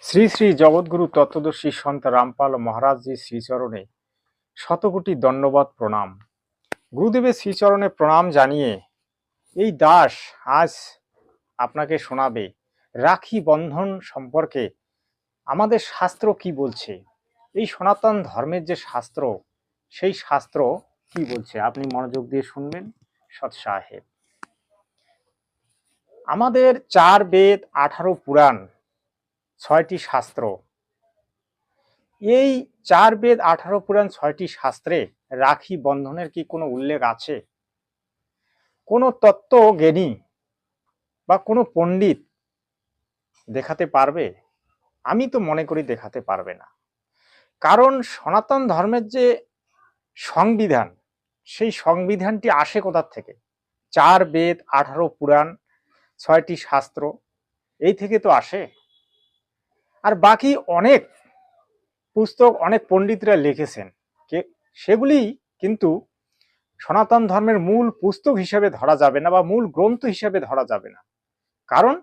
শ্রী শ্রী জগৎগুরু তত্ত্বদর্শী সন্ত রামপাল মহারাজজির শ্রীচরণে শতকোটি দণ্ডবত প্রণাম। গুরুদেবের শ্রীচরণে প্রণাম জানিয়ে এই দাস আজ আপনাকে শোনাবে রাখি বন্ধন সম্পর্কে আমাদের শাস্ত্র কি বলছে। এই সনাতন ধর্মের যে শাস্ত্র, সেই শাস্ত্র কি বলছে আপনি মনোযোগ দিয়ে শুনবেন সৎ সাহেব। আমাদের 4 বেদ, 18 পুরাণ, 6টি শাস্ত্র, এই 4 বেদ, 18 পুরাণ, 6টি শাস্ত্রে রাখি বন্ধনের কি কোনো উল্লেখ আছে? কোনো তত্ত্বজ্ঞানী বা কোনো পণ্ডিত দেখাতে পারবে? আমি তো মনে করি দেখাতে পারবে না। কারণ সনাতন ধর্মের যে সংবিধান, সেই সংবিধানটি আসে কোথা থেকে? 4 বেদ, 18 পুরাণ, 6টি শাস্ত্র, এই থেকে তো আসে। আর বাকি অনেক পুস্তক অনেক পণ্ডিতরা লিখেছেন, সেগুলি কিন্তু সনাতন ধর্মের মূল পুস্তক হিসেবে ধরা যাবে না বা মূল গ্রন্থ হিসেবে ধরা যাবে না। কারণ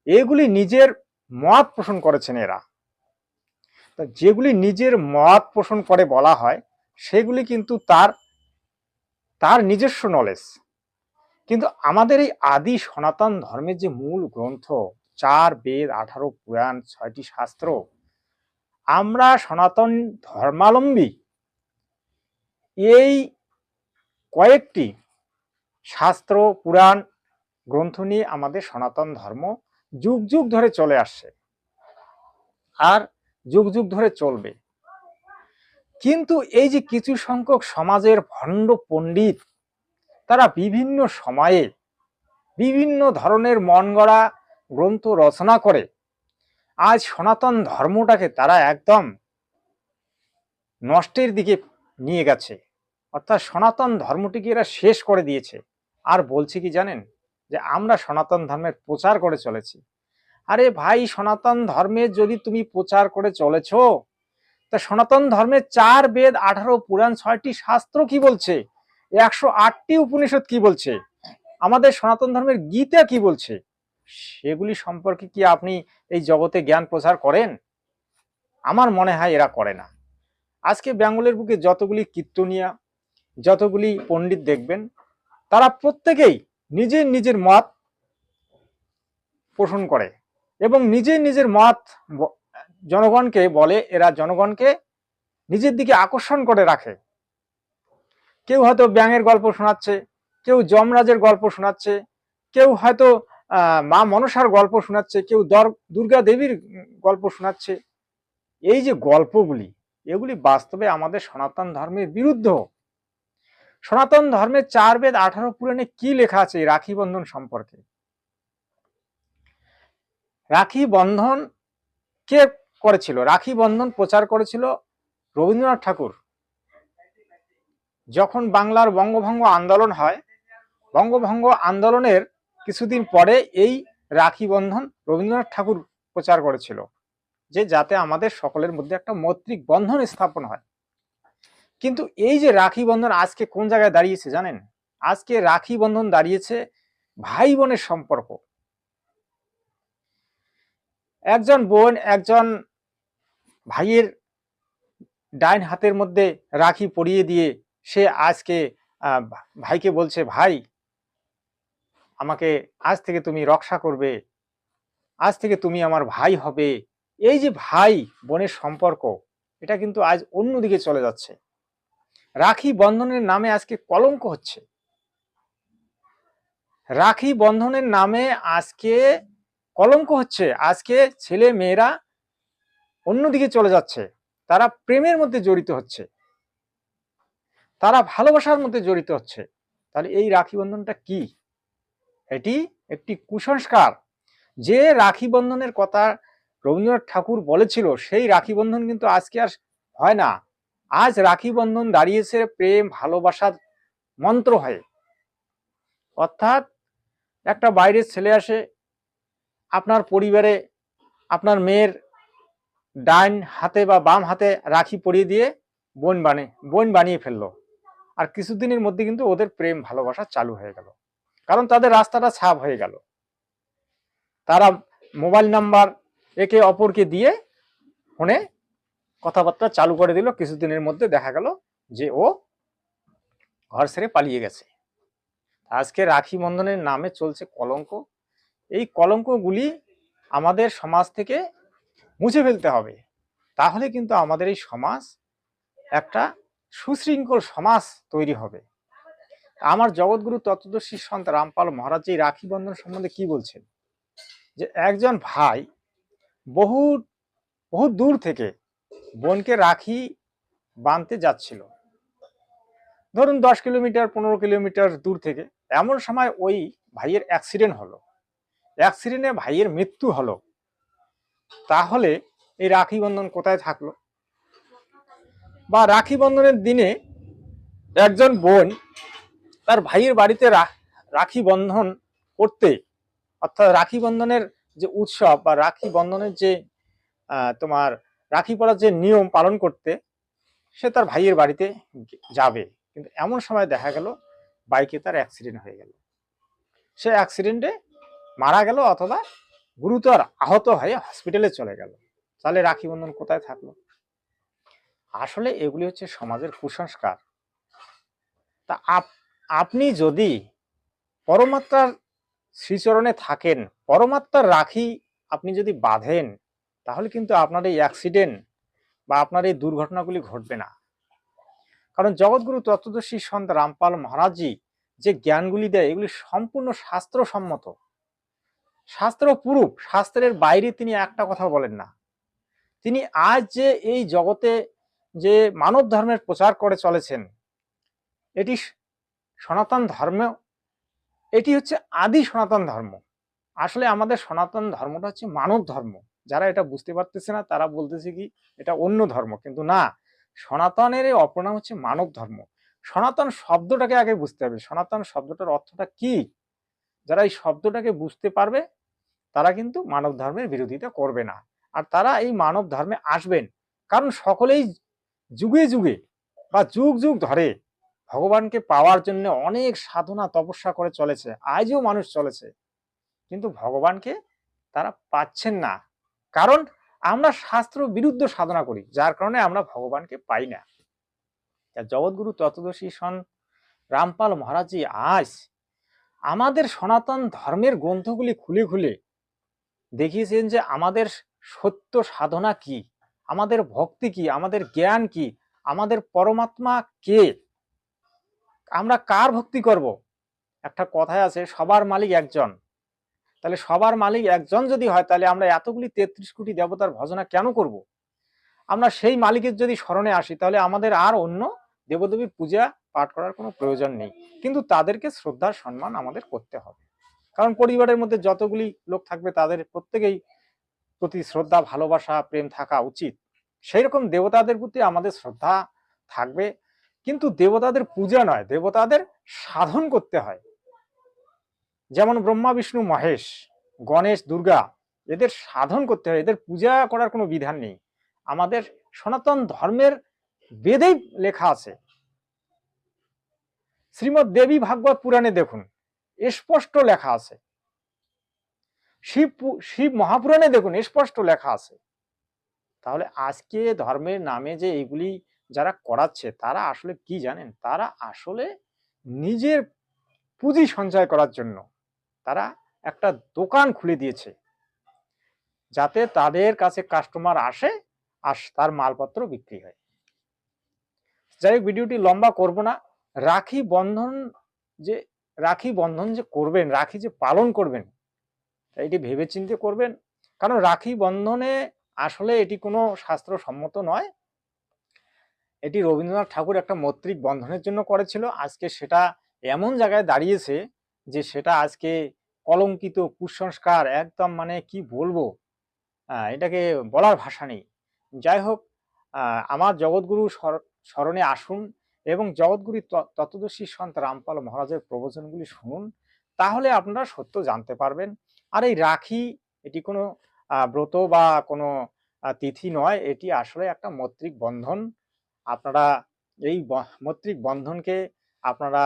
এগুলি নিজের মত পোষণ করেছেন এরা। যেগুলি নিজের মত পোষণ করে বলা হয় সেগুলি কিন্তু তার নিজস্ব নলেজ। কিন্তু আমাদের এই আদি সনাতন ধর্মের যে মূল গ্রন্থ 4 বেদ, 18 পুরাণ, 6টি শাস্ত্র, আমরা সনাতন ধর্মাবলম্বী এই কয়েকটি শাস্ত্র পুরাণ গ্রন্থ নিয়ে আমাদের সনাতন ধর্ম যুগ যুগ ধরে চলে আসছে আর যুগ যুগ ধরে চলবে। কিন্তু এই যে কিছু সংখ্যক সমাজের ভণ্ড পণ্ডিত, তারা বিভিন্ন সময়ে বিভিন্ন ধরনের মন গড়া গ্রন্থ রচনা করে আজ সনাতন ধর্মটাকে তারা একদম নষ্টের দিকে নিয়ে গেছে। অর্থাৎ সনাতন ধর্মটিকে এরা শেষ করে দিয়েছে। আর বলছে কি জানেন, যে আমরা সনাতন ধর্মের প্রচার করে চলেছি। আরে ভাই, সনাতন ধর্মের যদি তুমি প্রচার করে চলেছ, তা সনাতন ধর্মের 4 বেদ, 18 পুরাণ, 6টি শাস্ত্র কি বলছে? 108টি উপনিষদ কি বলছে? আমাদের সনাতন ধর্মের গীতা কি বলছে? সেগুলি সম্পর্কে কি আপনি এই জগতে জ্ঞান প্রচার করেন? আমার মনে হয় এরা করে না। আজকে বেঙ্গলের বুকে যতগুলি কীর্তনিয়া, যতগুলি পণ্ডিত দেখবেন, তারা প্রত্যেকেই নিজের নিজের মত পোষণ করে এবং নিজের নিজের মত জনগণকে বলে। এরা জনগণকে নিজের দিকে আকর্ষণ করে রাখে। কেউ হয়তো ব্যাঙের গল্প শোনাচ্ছে, কেউ যমরাজের গল্প শোনাচ্ছে, কেউ হয়তো মা মনসার গল্প শোনাচ্ছে, কেউ দুর্গা দেবীর গল্প শোনাচ্ছে। এই যে গল্পগুলি, এগুলি বাস্তবে আমাদের সনাতন ধর্মের বিরুদ্ধ। সনাতন ধর্মের 4 বেদ, 18 পুরাণে কি লেখা আছে রাখি বন্ধন সম্পর্কে? রাখি বন্ধন কে করেছিল? রাখি বন্ধন প্রচার করেছিল রবীন্দ্রনাথ ঠাকুর। যখন বাংলার বঙ্গভঙ্গ আন্দোলন হয়, বঙ্গভঙ্গ আন্দোলনের কিছুদিন পরে এই রাখি বন্ধন রবীন্দ্রনাথ ঠাকুর প্রচার করেছিল, যে যাতে আমাদের সকলের মধ্যে একটা মৈত্রিক বন্ধন স্থাপন হয়। কিন্তু এই যে রাখি বন্ধন আজকে কোন জায়গায় দাঁড়িয়েছে জানেন? আজকে রাখি বন্ধন দাঁড়িয়েছে ভাই বোনের সম্পর্ক। একজন বোন একজন ভাইয়ের ডাইন হাতের মধ্যে রাখি পরিয়ে দিয়ে সে আজকে ভাইকে বলছে, ভাই আমাকে আজ থেকে তুমি রক্ষা করবে, আজ থেকে তুমি আমার ভাই হবে। এই যে ভাই বোনের সম্পর্ক, এটা কিন্তু আজ অন্যদিকে চলে যাচ্ছে। রাখি বন্ধনের নামে আজকে কলঙ্ক হচ্ছে। রাখি বন্ধনের নামে আজকে কলঙ্ক হচ্ছে। আজকে ছেলে মেয়েরা অন্যদিকে চলে যাচ্ছে, তারা প্রেমের মধ্যে জড়িত হচ্ছে, তারা ভালোবাসার মধ্যে জড়িত হচ্ছে। তাহলে এই রাখি বন্ধনটা কি? এটি একটি কুসংস্কার। যে রাখি বন্ধনের কথা রবীন্দ্রনাথ ঠাকুর বলেছিল, সেই রাখি বন্ধন কিন্তু আজকে আর হয় না। আজ রাখি বন্ধন দাঁড়িয়েছে প্রেম ভালোবাসার মন্ত্র হয়ে। অর্থাৎ একটা বাইরের ছেলে আসে আপনার পরিবারে, আপনার মেয়ের ডাইন হাতে বা বাম হাতে রাখি পরিয়ে দিয়ে বোন বানিয়ে ফেললো। আর কিছুদিনের মধ্যে কিন্তু ওদের প্রেম ভালোবাসা চালু হয়ে গেল, কারণ তাদের রাস্তাটা সাফ হয়ে গেল। তারা মোবাইল নাম্বার একে অপরকে দিয়ে ফোনে কথাবার্তা চালু করে দিল, কিছুদিনের মধ্যে দেখা গেল যে ও ঘর ছেড়ে পালিয়ে গেছে। আজকে রাখি বন্ধনের নামে চলছে কলঙ্ক। এই কলঙ্কগুলি আমাদের সমাজ থেকে মুছে ফেলতে হবে, তাহলে কিন্তু আমাদের এই সমাজ একটা সুশৃঙ্খল সমাজ তৈরি হবে। আমার জগৎগুরু তত্ত্বদর্শী সন্ত রামপাল মহারাজ এই রাখি বন্ধন সম্বন্ধে কি বলছেন, যে একজন ভাই বহু বহু দূর থেকে বোনকে রাখি বাঁধতে যাচ্ছিল, ধরুন 10 কিলোমিটার 15 কিলোমিটার দূর থেকে। এমন সময় ওই ভাইয়ের অ্যাক্সিডেন্ট হলো, অ্যাক্সিডেন্টে ভাইয়ের মৃত্যু হলো। তাহলে এই রাখি বন্ধন কোথায় থাকলো? বা রাখি বন্ধনের দিনে একজন বোন তার ভাইয়ের বাড়িতে রাখি বন্ধন করতে, অর্থাৎ রাখি বন্ধনের যে উৎসব বা রাখি বন্ধনের যে তোমার রাখি পরার যে নিয়ম পালন করতে সে তার ভাইয়ের বাড়িতে যাবে, কিন্তু এমন সময় দেখা গেল বাইকে তার অ্যাক্সিডেন্ট হয়ে গেল, সে অ্যাক্সিডেন্টে মারা গেল অথবা গুরুতর আহত হয়ে হসপিটালে চলে গেল। তাহলে রাখি বন্ধন কোথায় থাকলো? আসলে এগুলি হচ্ছে সমাজের কুসংস্কার। তা আপনি যদি পরমাত্মার শ্রীচরণে থাকেন, পরমাত্মার রাখি আপনি যদি বাঁধেন, তাহলে কিন্তু আপনার এই অ্যাক্সিডেন্ট বা আপনার এই দুর্ঘটনাগুলি ঘটবে না। কারণ জগৎগুরু তত্ত্বদর্শী সন্ত রামপাল মহারাজজি যে জ্ঞানগুলি দেয় এগুলি সম্পূর্ণ শাস্ত্রসম্মত, শাস্ত্র পুরুপ, শাস্ত্রের বাইরে তিনি একটা কথা বলেন না। তিনি আজ যে এই জগতে যে মানব ধর্মের প্রচার করে চলেছেন, এটি সনাতন ধর্ম, এটি হচ্ছে আদি সনাতন ধর্ম। আসলে আমাদের সনাতন ধর্মটা হচ্ছে মানব ধর্ম। যারা এটা বুঝতে পারতেছে না তারা বলতেছে কি এটা অন্য ধর্ম, কিন্তু না, সনাতনের এই অপনাম হচ্ছে মানব ধর্ম। সনাতন শব্দটাকে আগে বুঝতে হবে, সনাতন শব্দটার অর্থটা কি। যারা এই শব্দটাকে বুঝতে পারবে তারা কিন্তু মানব ধর্মের বিরোধিতা করবে না, আর তারা এই মানব ধর্মে আসবেন। কারণ সকলেই যুগে যুগে বা যুগ যুগ ধরে ভগবানকে পাওয়ার জন্য অনেক সাধনা তপস্যা করে চলেছে, আজও মানুষ চলেছে, কিন্তু ভগবানকে তারা পাচ্ছেন না। কারণ আমরা শাস্ত্র বিরুদ্ধ সাধনা করি, যার কারণে আমরা ভগবানকে পাই না। জগৎগুরু তত্ত্বদর্শী সন রামপাল মহারাজজি আজ আমাদের সনাতন ধর্মের গ্রন্থগুলি খুলে খুলে দেখিয়েছেন যে আমাদের সত্য সাধনা কি, আমাদের ভক্তি কি, আমাদের জ্ঞান কি, আমাদের পরমাত্মা কে, আমরা কার ভক্তি করব। একটা কথায় আছে সবার মালিক একজন। তাহলে সবার মালিক একজন যদি হয়, তাহলে আমরা এতগুলি 33 কোটি দেবতার ভজনা কেন করব? আমরা সেই মালিকের যদি স্মরণে আসি, তাহলে আমাদের আর অন্য দেবদেবীর পূজা পাঠ করার কোনো প্রয়োজন নেই, কিন্তু তাদেরকে শ্রদ্ধা সম্মান আমাদের করতে হবে। কারণ পরিবারের মধ্যে যতগুলি লোক থাকবে তাদের প্রত্যেকেই প্রতি শ্রদ্ধা ভালোবাসা প্রেম থাকা উচিত। সেই রকম দেবতাদের প্রতি আমাদের শ্রদ্ধা থাকবে, কিন্তু দেবতাদের পূজা নয়, দেবতাদের সাধন করতে হয়। যেমন ব্রহ্মা বিষ্ণু মহেশ গণেশ দুর্গা, এদের সাধন করতে হয়, এদের পূজা করার কোনো বিধান নেই। আমাদের সনাতন ধর্মের বেদেই লেখা আছে। শ্রীমৎ দেবী ভাগবত পুরাণে দেখুন স্পষ্ট লেখা আছে, শিব মহাপুরাণে দেখুন স্পষ্ট লেখা আছে। তাহলে আজকে ধর্মের নামে যে এইগুলি যারা করাচ্ছে তারা আসলে কি জানেন? তারা আসলে নিজের পুঁজি সঞ্চয় করার জন্য তারা একটা দোকান খুলে দিয়েছে, যাতে তাদের কাছে কাস্টমার আসে আর তার মালপত্র বিক্রি হয়। যাই হোক, ভিডিওটি লম্বা করব না। রাখি বন্ধন যে করবেন, রাখি যে পালন করবেন, এটি ভেবে চিন্তে করবেন। কারণ রাখি বন্ধনে আসলে এটি কোনো শাস্ত্রসম্মত নয়, এটি রবীন্দ্রনাথ ঠাকুর একটা মৈত্রিক বন্ধনের জন্য করেছিল। আজকে সেটা এমন জায়গায় দাঁড়িয়েছে যে সেটা আজকে কলঙ্কিত, কুসংস্কার, একদম মানে কি বলবো, এটাকে বলার ভাষা নেই। যাই হোক, আমার জগৎগুরু স্মরণে আসুন এবং জগৎগুরু তত্ত্বদর্শী সন্ত রামপাল মহারাজের প্রবচনগুলি শুনুন, তাহলে আপনারা সত্য জানতে পারবেন। আর এই রাখি এটি কোনো ব্রত বা কোনো তিথি নয়, এটি আসলে একটা মৈত্রিক বন্ধন। আপনারা এই মৈত্রিক বন্ধনকে আপনারা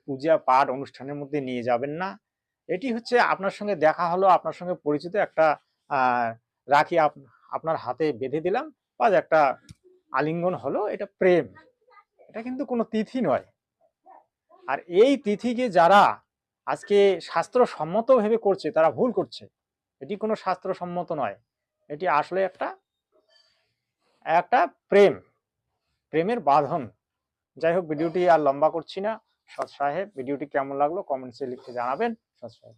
পূজা পাঠ অনুষ্ঠানের মধ্যে নিয়ে যাবেন না। এটি হচ্ছে আপনার সঙ্গে দেখা হলো, আপনার সঙ্গে পরিচিত একটা রাখি আপনার হাতে বেঁধে দিলাম, বা একটা আলিঙ্গন হলো, এটা প্রেম, এটা কিন্তু কোনো তিথি নয়। আর এই তিথিকে যারা আজকে শাস্ত্রসম্মত ভেবে করছে তারা ভুল করছে। এটি কোনো শাস্ত্রসম্মত নয়, এটি আসলে একটা একটা প্রেম, প্রেমের বাঁধন। যাই হোক, ভিডিওটি আর লম্বা করছি না। সৎ সাহেব, ভিডিওটি কেমন লাগলো কমেন্টসে লিখে জানাবেন। সৎ সাহেব।